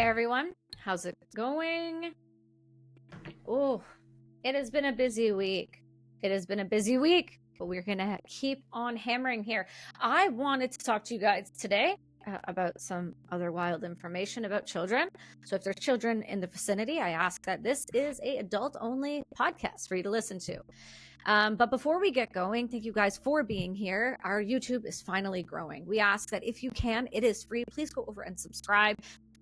everyone. How's it going? Oh, it has been a busy week. But we're going to keep on hammering here. I wanted to talk to you guys today about some other wild information about children. So if there's children in the vicinity, I ask that this is an adult-only podcast for you to listen to. But before we get going, thank you guys for being here. Our YouTube is finally growing. We ask that if you can, it is free. Please go over and subscribe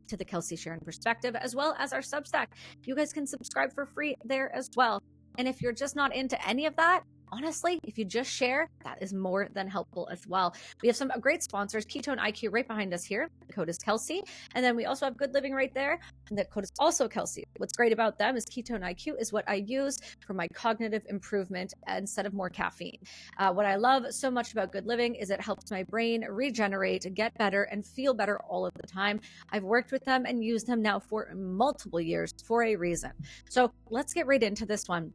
to the Kelsi Sheren Perspective, as well as our Substack. You guys can subscribe for free there as well. And if you're just not into any of that, honestly, if you just share, that is more than helpful as well. We have some great sponsors, Ketone IQ right behind us here. The code is Kelsi. And then we also have Good Living right there. And the code is also Kelsi. What's great about them is Ketone IQ is what I use for my cognitive improvement instead of more caffeine. What I love so much about Good Living is it helps my brain regenerate, get better, and feel better all of the time. I've worked with them and used them now for multiple years for a reason. So let's get right into this one.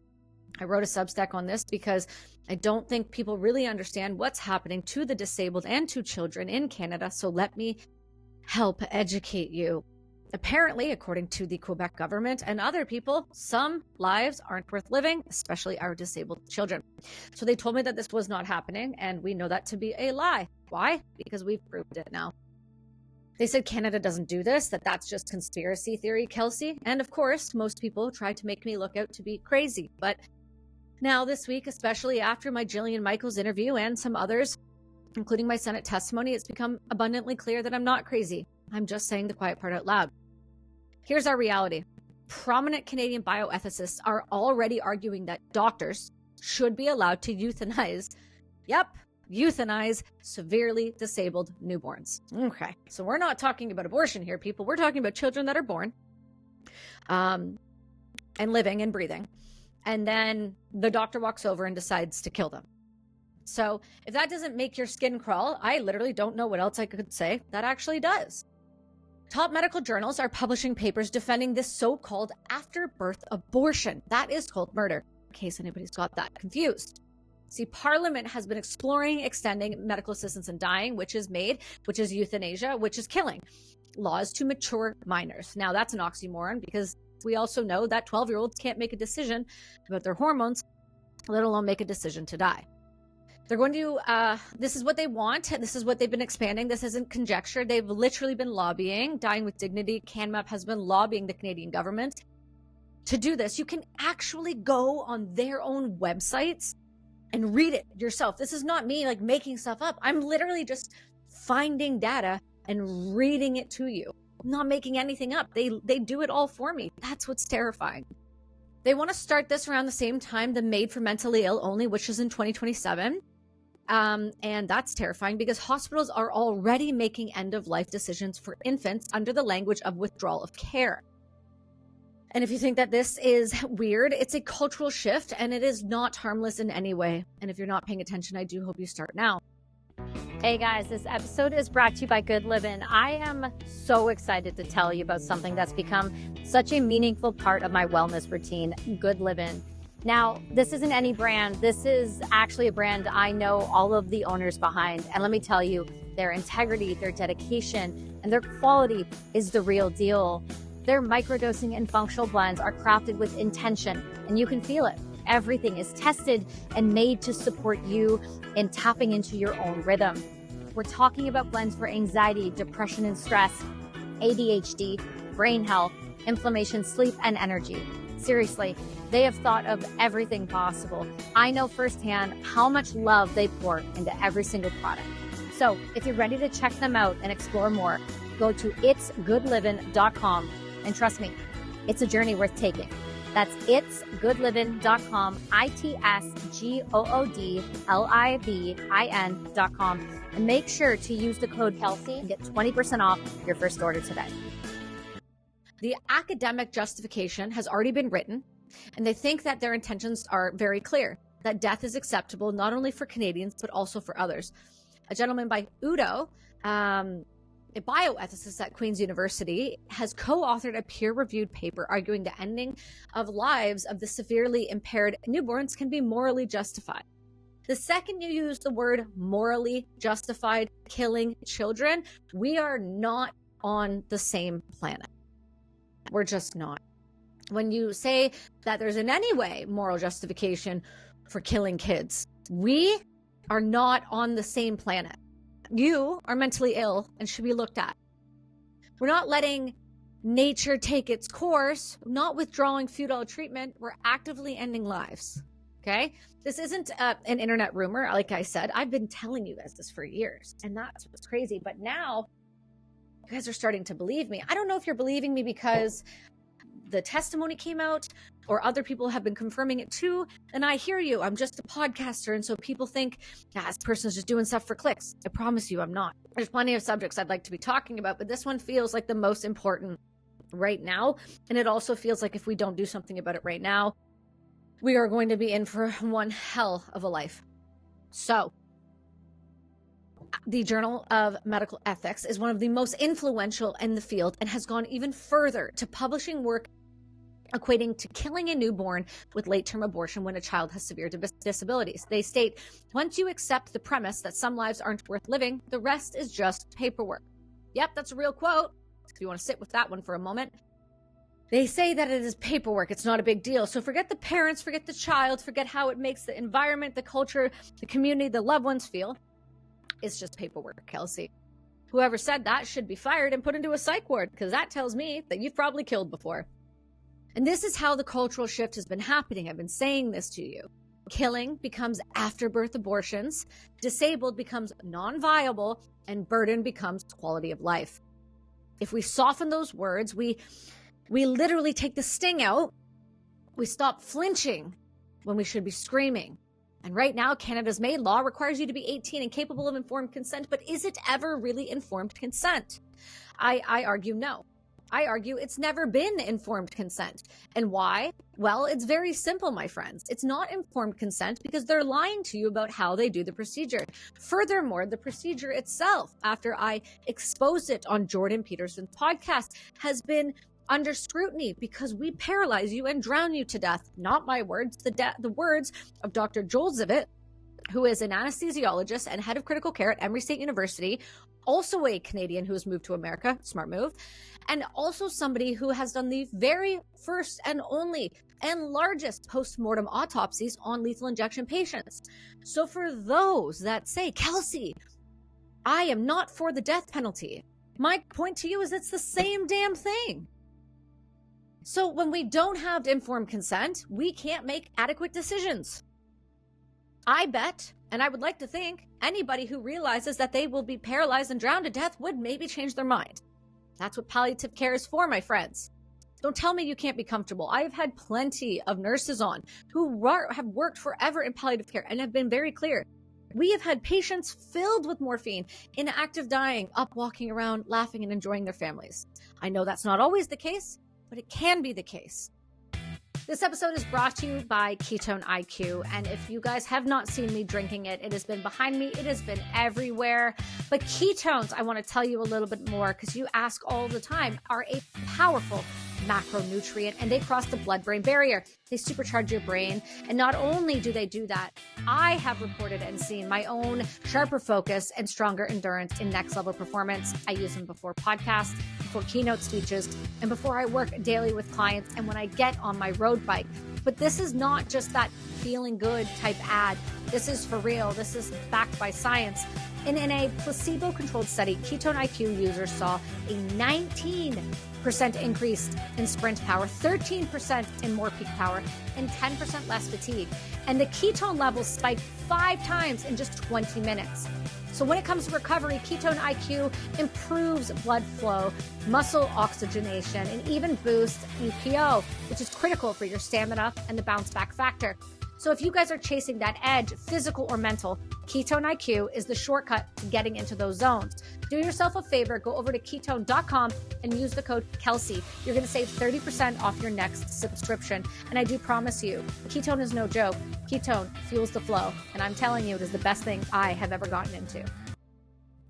I wrote a Substack on this because I don't think people really understand what's happening to the disabled and to children in Canada. So let me help educate you. Apparently, according to the Quebec government and other people, some lives aren't worth living, especially our disabled children. So they told me that this was not happening, and we know that to be a lie. Why? Because we've proved it now. They said Canada doesn't do this, that's just conspiracy theory, Kelsi. And of course, most people try to make me look out to be crazy. But now this week, especially after my Jillian Michaels interview and some others, including my Senate testimony, it's become abundantly clear that I'm not crazy. I'm just saying the quiet part out loud. Here's our reality. Prominent Canadian bioethicists are already arguing that doctors should be allowed to euthanize severely disabled newborns. Okay, so we're not talking about abortion here, people. We're talking about children that are born and living and breathing. And then the doctor walks over and decides to kill them. So if that doesn't make your skin crawl, I literally don't know what else I could say that actually does. Top medical journals are publishing papers defending this so-called after-birth abortion. That is called murder, in case anybody's got that confused. See, Parliament has been exploring extending medical assistance in dying, which is euthanasia, which is killing laws to mature minors. Now, that's an oxymoron because we also know that 12-year-olds can't make a decision about their hormones, let alone make a decision to die. They're going to, this is what they want. This is what they've been expanding. This isn't conjecture. They've literally been lobbying. Dying with Dignity, CanMap has been lobbying the Canadian government to do this. You can actually go on their own websites and read it yourself. This is not me like making stuff up. I'm literally just finding data and reading it to you. I'm not making anything up. They do it all for me. That's what's terrifying. They want to start this around the same time the Made for Mentally Ill Only, which is in 2027. And that's terrifying because hospitals are already making end-of-life decisions for infants under the language of withdrawal of care. And if you think that this is weird, it's a cultural shift and it is not harmless in any way. And if you're not paying attention, I do hope you start now. Hey guys, this episode is brought to you by Good Living. I am so excited to tell you about something that's become such a meaningful part of my wellness routine, Good Living. Now, this isn't any brand. This is actually a brand I know all of the owners behind. And let me tell you, their integrity, their dedication, and their quality is the real deal. Their microdosing and functional blends are crafted with intention, and you can feel it. Everything is tested and made to support you in tapping into your own rhythm. We're talking about blends for anxiety, depression and stress, ADHD, brain health, inflammation, sleep, and energy. Seriously, they have thought of everything possible. I know firsthand how much love they pour into every single product. So if you're ready to check them out and explore more, go to itsgoodliving.com. And trust me, it's a journey worth taking. That's itsgoodliving.com, itsgoodlivin.com. And make sure to use the code Kelsi and get 20% off your first order today. The academic justification has already been written, and they think that their intentions are very clear, that death is acceptable not only for Canadians, but also for others. A gentleman by Udo, a bioethicist at Queen's University, has co-authored a peer-reviewed paper arguing the ending of lives of the severely impaired newborns can be morally justified. The second you use the word morally justified killing children, we are not on the same planet. We're just not. When you say that there's in any way moral justification for killing kids, we are not on the same planet. You are mentally ill and should be looked at. We're not letting nature take its course, not withdrawing futile treatment. We're actively ending lives. Okay? This isn't an internet rumor. Like I said, I've been telling you guys this for years, and that's what's crazy. But now you guys are starting to believe me. I don't know if you're believing me because the testimony came out or other people have been confirming it too. And I hear you. I'm just a podcaster. And so people think, yeah, this person's just doing stuff for clicks. I promise you I'm not. There's plenty of subjects I'd like to be talking about, but this one feels like the most important right now. And it also feels like if we don't do something about it right now, we are going to be in for one hell of a life. So the Journal of Medical Ethics is one of the most influential in the field and has gone even further to publishing work equating to killing a newborn with late-term abortion when a child has severe disabilities. They state, once you accept the premise that some lives aren't worth living, the rest is just paperwork. Yep, that's a real quote. If you want to sit with that one for a moment. They say that it is paperwork. It's not a big deal. So forget the parents, forget the child, forget how it makes the environment, the culture, the community, the loved ones feel. It's just paperwork, Kelsi. Whoever said that should be fired and put into a psych ward, because that tells me that you've probably killed before. And this is how the cultural shift has been happening. I've been saying this to you. Killing becomes afterbirth abortions, disabled becomes non-viable, and burden becomes quality of life. If we soften those words, we literally take the sting out. We stop flinching when we should be screaming. And right now, Canada's Maid law requires you to be 18 and capable of informed consent, but is it ever really informed consent? I argue no. I argue it's never been informed consent. And why? Well, it's very simple, my friends. It's not informed consent because they're lying to you about how they do the procedure. Furthermore, the procedure itself, after I exposed it on Jordan Peterson's podcast, has been under scrutiny because we paralyze you and drown you to death. Not my words, the words of Dr. Joel Zivit, who is an anesthesiologist and head of critical care at Emory State University, also a Canadian who has moved to America, smart move, and also somebody who has done the very first and only and largest post-mortem autopsies on lethal injection patients. So for those that say, Kelsi, I am not for the death penalty, my point to you is it's the same damn thing. So when we don't have informed consent, we can't make adequate decisions. I bet, and I would like to think, anybody who realizes that they will be paralyzed and drowned to death would maybe change their mind. That's what palliative care is for, my friends. Don't tell me you can't be comfortable. I have had plenty of nurses on who have worked forever in palliative care and have been very clear. We have had patients filled with morphine, in active dying, up walking around, laughing and enjoying their families. I know that's not always the case, but it can be the case. This episode is brought to you by Ketone IQ, and if you guys have not seen me drinking it, it has been behind me, it has been everywhere. But ketones, I want to tell you a little bit more because you ask all the time, are a powerful macronutrient and they cross the blood-brain barrier. They supercharge your brain. And not only do they do that, I have reported and seen my own sharper focus and stronger endurance in next level performance. I use them before podcasts, before keynote speeches, and before I work daily with clients and when I get on my road bike. But this is not just that feeling good type ad. This is for real. This is backed by science. And in a placebo-controlled study, Ketone IQ users saw a 19% increase in sprint power, 13% in more peak power, and 10% less fatigue. And the ketone levels spiked 5 times in just 20 minutes. So when it comes to recovery, Ketone IQ improves blood flow, muscle oxygenation, and even boosts EPO, which is critical for your stamina and the bounce back factor. So if you guys are chasing that edge, physical or mental, Ketone IQ is the shortcut to getting into those zones. Do yourself a favor, go over to ketone.com and use the code Kelsi. You're going to save 30% off your next subscription. And I do promise you, ketone is no joke. Ketone fuels the flow. And I'm telling you, it is the best thing I have ever gotten into.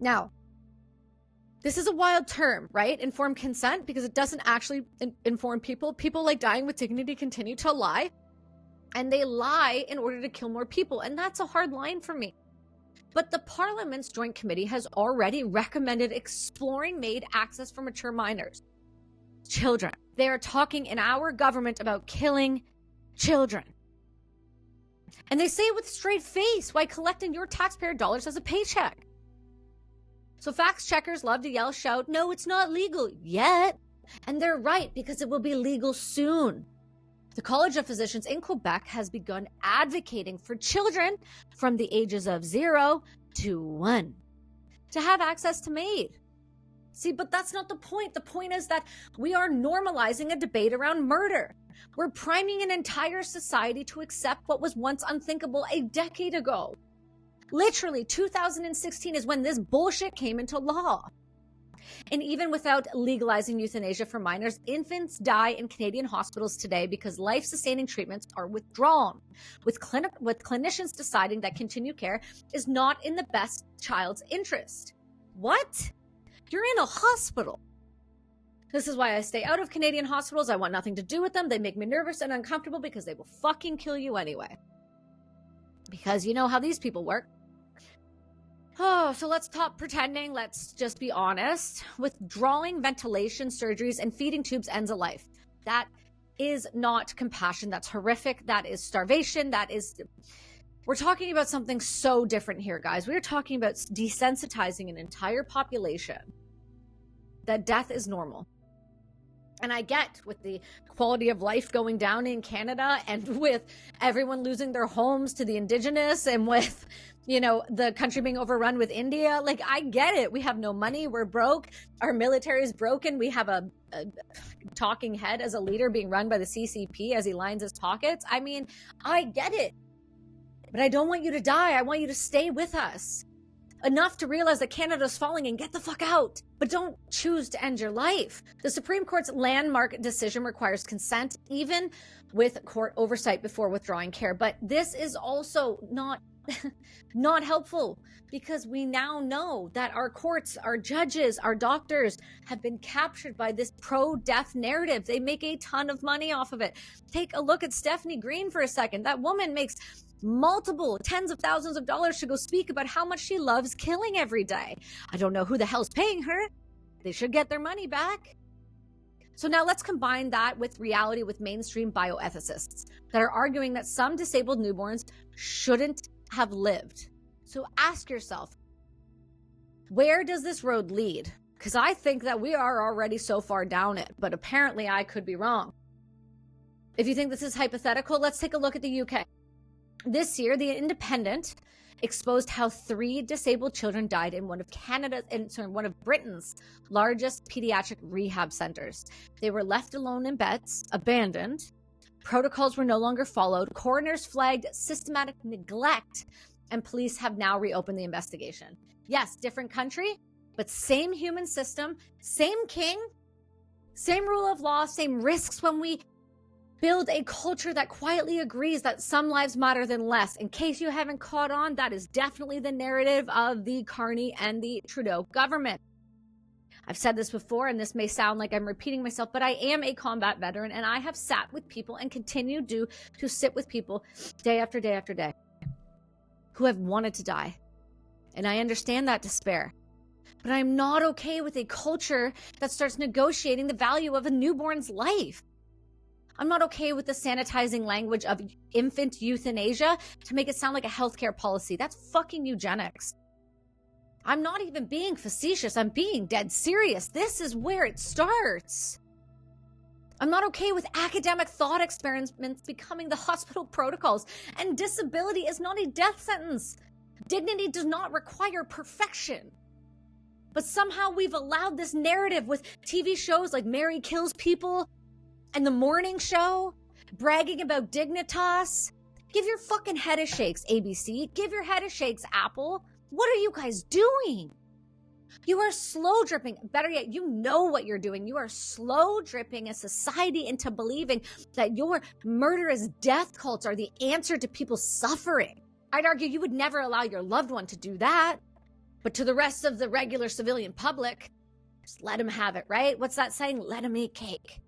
Now, this is a wild term, right? Informed consent, because it doesn't actually inform people. People like dying with dignity continue to lie. And they lie in order to kill more people. And that's a hard line for me. But the Parliament's Joint Committee has already recommended exploring MAID access for mature minors. Children, They are talking in our government about killing children. And they say it with a straight face while collecting your taxpayer dollars as a paycheck. So fact checkers love to yell, shout, no, it's not legal yet. And they're right, because it will be legal soon. The College of Physicians in Quebec has begun advocating for children from the ages of 0 to 1 to have access to MAID. See, but that's not the point. The point is that we are normalizing a debate around murder. We're priming an entire society to accept what was once unthinkable a decade ago. Literally, 2016 is when this bullshit came into law. And even without legalizing euthanasia for minors, infants die in Canadian hospitals today because life-sustaining treatments are withdrawn, with clinicians deciding that continued care is not in the best child's interest. What? You're in a hospital. This is why I stay out of Canadian hospitals. I want nothing to do with them. They make me nervous and uncomfortable because they will fucking kill you anyway. Because you know how these people work. Oh, so let's stop pretending. Let's just be honest. Withdrawing ventilation surgeries and feeding tubes ends a life. That is not compassion. That's horrific. That is starvation. We're talking about something so different here, guys. We're talking about desensitizing an entire population that death is normal. And I get with the quality of life going down in Canada and with everyone losing their homes to the Indigenous and with, the country being overrun with India. Like, I get it. We have no money. We're broke. Our military is broken. We have a talking head as a leader being run by the CCP as he lines his pockets. I mean, I get it. But I don't want you to die. I want you to stay with us. Enough to realize that Canada's falling and get the fuck out. But don't choose to end your life. The Supreme Court's landmark decision requires consent, even with court oversight before withdrawing care. But this is also not helpful, because we now know that our courts, our judges, our doctors have been captured by this pro-death narrative. They make a ton of money off of it. Take a look at Stephanie Green for a second. That woman makes multiple tens of thousands of dollars to go speak about how much she loves killing every day. I don't know who the hell's paying her. They should get their money back. So now let's combine that with reality with mainstream bioethicists that are arguing that some disabled newborns shouldn't have lived. So ask yourself, where does this road lead? Because I think that we are already so far down it, but apparently I could be wrong. If you think this is hypothetical, let's take a look at the UK. This year, The Independent exposed how 3 disabled children died in one of Britain's largest pediatric rehab centers. They were left alone in beds, abandoned. Protocols were no longer followed. Coroners flagged systematic neglect, and police have now reopened the investigation. Yes, different country, but same human system, same king, same rule of law, same risks when we build a culture that quietly agrees that some lives matter than less. In case you haven't caught on, that is definitely the narrative of the Carney and the Trudeau government. I've said this before, and this may sound like I'm repeating myself, but I am a combat veteran, and I have sat with people and continue to sit with people day after day after day who have wanted to die. And I understand that despair. But I'm not okay with a culture that starts negotiating the value of a newborn's life. I'm not okay with the sanitizing language of infant euthanasia to make it sound like a healthcare policy. That's fucking eugenics. I'm not even being facetious. I'm being dead serious. This is where it starts. I'm not okay with academic thought experiments becoming the hospital protocols. And disability is not a death sentence. Dignity does not require perfection. But somehow we've allowed this narrative with TV shows like Mary Kills People and The Morning Show, bragging about Dignitas. Give your fucking head a shakes, ABC. Give your head a shakes, Apple. What are you guys doing? You are slow dripping. Better yet, you know what you're doing. You are slow dripping a society into believing that your murderous death cults are the answer to people's suffering. I'd argue you would never allow your loved one to do that. But to the rest of the regular civilian public, just let them have it, right? What's that saying? Let them eat cake.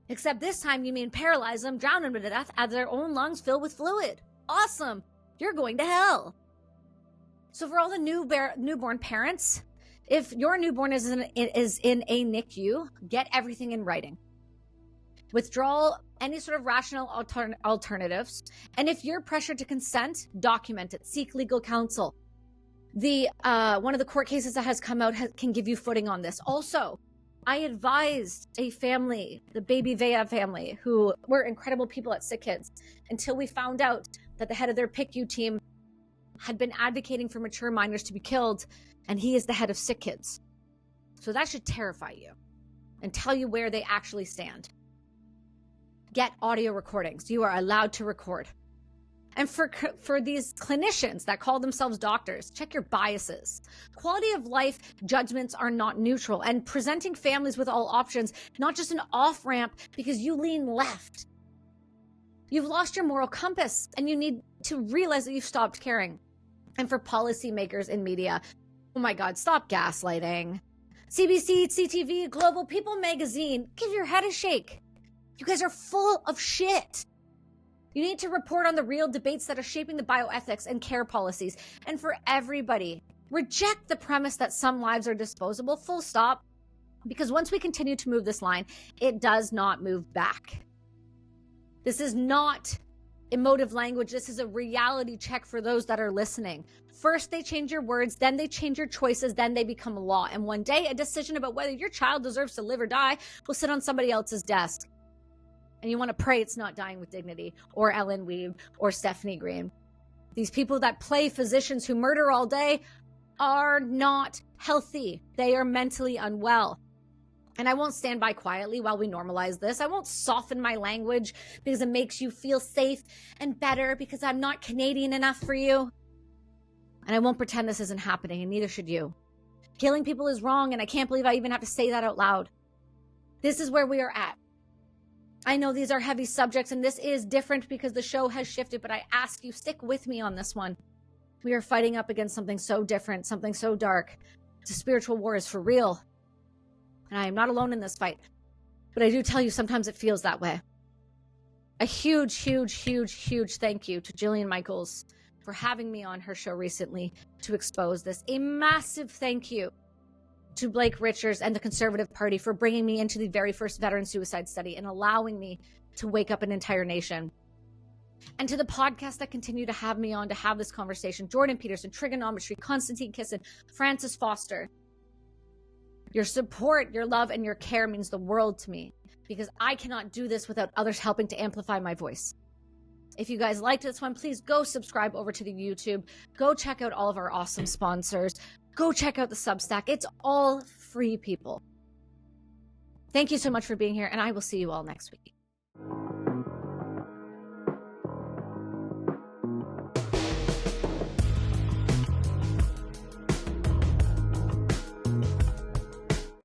Except this time you mean paralyze them, drown them to death, as their own lungs fill with fluid. Awesome. You're going to hell. So for all the newborn parents, if your newborn is in a NICU, get everything in writing. Withdrawal, any sort of rational alternatives. And if you're pressured to consent, document it. Seek legal counsel. One of the court cases that has come out can give you footing on this. Also, I advised a family, the Baby Vea family, who were incredible people at Sick Kids, until we found out that the head of their PICU team had been advocating for mature minors to be killed, and he is the head of Sick Kids. So that should terrify you and tell you where they actually stand. Get audio recordings. You are allowed to record. And for these clinicians that call themselves doctors, check your biases. Quality of life judgments are not neutral, and presenting families with all options, not just an off-ramp because you lean left. You've lost your moral compass, and you need to realize that you've stopped caring. And for policymakers in media, oh my God, stop gaslighting. CBC, CTV, Global, People Magazine, give your head a shake. You guys are full of shit. You need to report on the real debates that are shaping the bioethics and care policies. And for everybody, reject the premise that some lives are disposable, full stop. Because once we continue to move this line, it does not move back. This is not emotive language. This is a reality check for those that are listening. First, they change your words, then they change your choices, then they become law. And one day, a decision about whether your child deserves to live or die will sit on somebody else's desk. And you want to pray it's not Dying with Dignity or Ellen Weeb or Stephanie Green. These people that play physicians who murder all day are not healthy. They are mentally unwell. And I won't stand by quietly while we normalize this. I won't soften my language because it makes you feel safe and better because I'm not Canadian enough for you. And I won't pretend this isn't happening, and neither should you. Killing people is wrong, and I can't believe I even have to say that out loud. This is where we are at. I know these are heavy subjects, and this is different because the show has shifted, but I ask you, stick with me on this one. We are fighting up against something so different, something so dark. The spiritual war is for real. And I am not alone in this fight. But I do tell you, sometimes it feels that way. A huge, huge, huge, huge thank you to Jillian Michaels for having me on her show recently to expose this. A massive thank you to Blake Richards and the Conservative Party for bringing me into the very first veteran suicide study and allowing me to wake up an entire nation. And to the podcast that continue to have me on to have this conversation, Jordan Peterson, Trigonometry, Constantine Kissin, Francis Foster. Your support, your love, and your care means the world to me because I cannot do this without others helping to amplify my voice. If you guys liked this one, please go subscribe over to the YouTube. Go check out all of our awesome sponsors. Go check out the Substack. It's all free, people. Thank you so much for being here, and I will see you all next week.